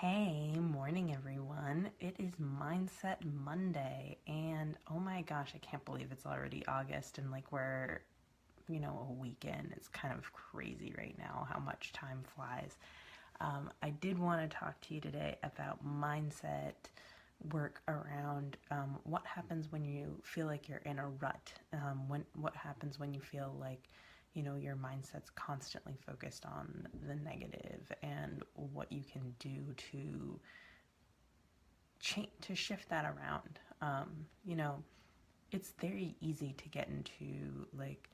Hey, morning everyone. It is Mindset Monday, and oh my gosh, I can't believe it's already August and like we're a week in. It's kind of crazy right now how much time flies. I did want to talk to you today about mindset work around what happens when you feel like you're in a rut. What happens when you feel like your mindset's constantly focused on the negative, and what you can do to shift that around. It's very easy to get into like,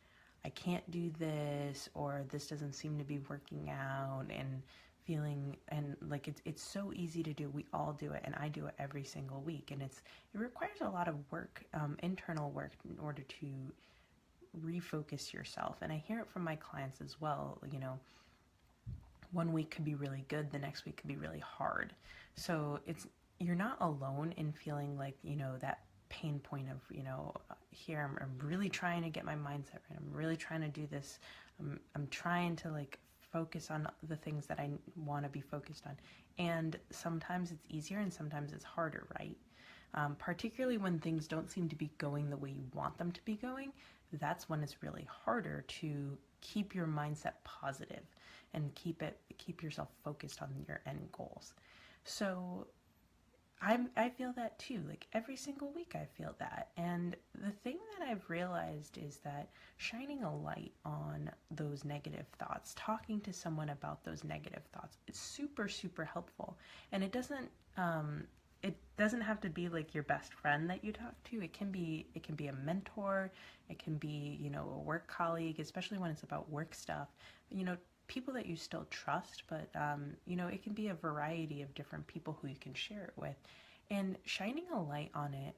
I can't do this, or this doesn't seem to be working out, and feeling, and like it's so easy to do. We all do it, and I do it every single week, and it requires a lot of work, internal work, in order to refocus yourself. And I hear it from my clients as well. One week could be really good, the next week could be really hard. So you're not alone in feeling like, that pain point of, here I'm really trying to get my mindset right. I'm really trying to do this. I'm trying to like focus on the things that I want to be focused on. And sometimes it's easier and sometimes it's harder, right? Particularly when things don't seem to be going the way you want them to be going, that's when it's really harder to keep your mindset positive and keep yourself focused on your end goals. So I feel that too. Like every single week I feel that. And the thing that I've realized is that shining a light on those negative thoughts, talking to someone about those negative thoughts, is super, super helpful. And it doesn't have to be like your best friend that you talk to. It can be a mentor, it can be, a work colleague, especially when it's about work stuff. People that you still trust, but it can be a variety of different people who you can share it with. And shining a light on it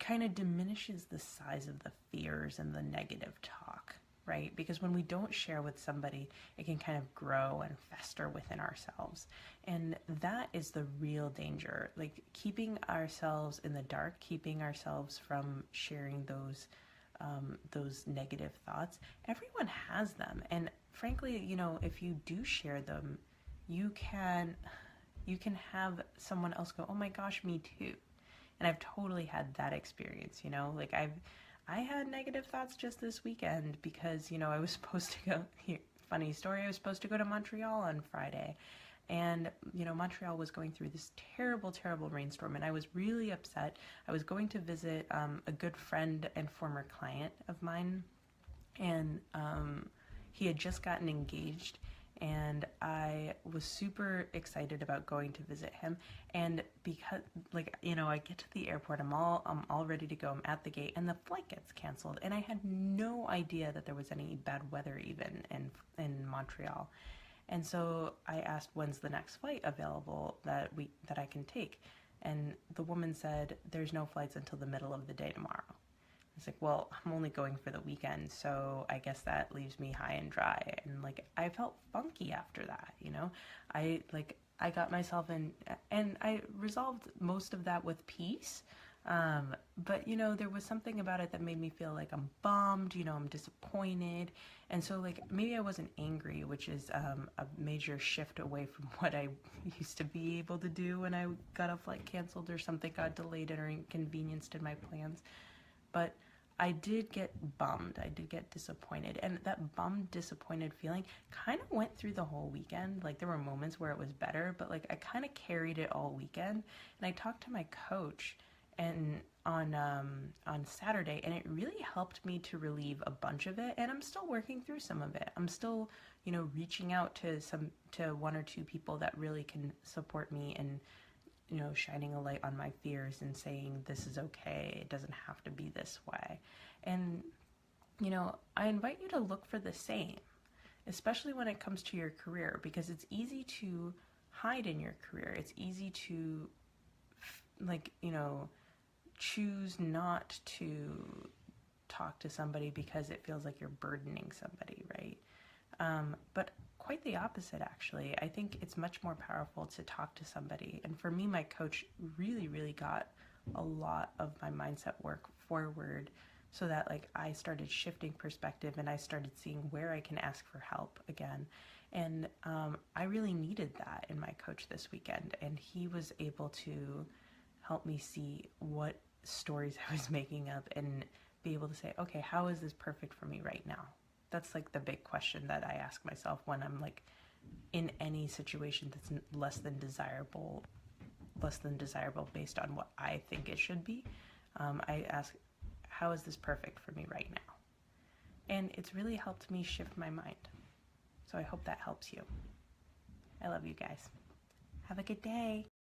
kind of diminishes the size of the fears and the negative talk, right? Because when we don't share with somebody, it can kind of grow and fester within ourselves. And that is the real danger. Like keeping ourselves in the dark, keeping ourselves from sharing those negative thoughts. Everyone has them. And frankly, if you do share them, you can have someone else go, "Oh my gosh, me too." And I've totally had that experience, like I had negative thoughts just this weekend because, I was supposed to go here. Funny story, I was supposed to go to Montreal on Friday. And, Montreal was going through this terrible, terrible rainstorm, and I was really upset. I was going to visit a good friend and former client of mine, and he had just gotten engaged, and I was super excited about going to visit him. And because, I get to the airport, I'm all ready to go. I'm at the gate, and the flight gets canceled, and I had no idea that there was any bad weather even in Montreal. And so I asked, when's the next flight available that I can take? And the woman said, there's no flights until the middle of the day tomorrow. It's like, well, I'm only going for the weekend, so I guess that leaves me high and dry. And like, I felt funky after that, I got myself in, and I resolved most of that with peace. But there was something about it that made me feel like I'm bummed, I'm disappointed. And so like, maybe I wasn't angry, which is a major shift away from what I used to be able to do when I got a flight canceled or something got delayed or inconvenienced in my plans. But I did get bummed. I did get disappointed. And that bummed, disappointed feeling kind of went through the whole weekend. Like there were moments where it was better, but like I kind of carried it all weekend. And I talked to my coach and on Saturday, and it really helped me to relieve a bunch of it. And I'm still working through some of it. I'm still, reaching out to one or two people that really can support me, and shining a light on my fears and saying, this is okay, it doesn't have to be this way. And, I invite you to look for the same, especially when it comes to your career, because it's easy to hide in your career. It's easy to, choose not to talk to somebody because it feels like you're burdening somebody, right? But quite the opposite, actually. I think it's much more powerful to talk to somebody. And for me, my coach really, really got a lot of my mindset work forward, so that like I started shifting perspective and I started seeing where I can ask for help again. And I really needed that in my coach this weekend. And he was able to help me see what stories I was making up and be able to say, okay, how is this perfect for me right now? That's like the big question that I ask myself when I'm like in any situation that's less than desirable based on what I think it should be. I ask, how is this perfect for me right now? And it's really helped me shift my mind. So I hope that helps you. I love you guys. Have a good day.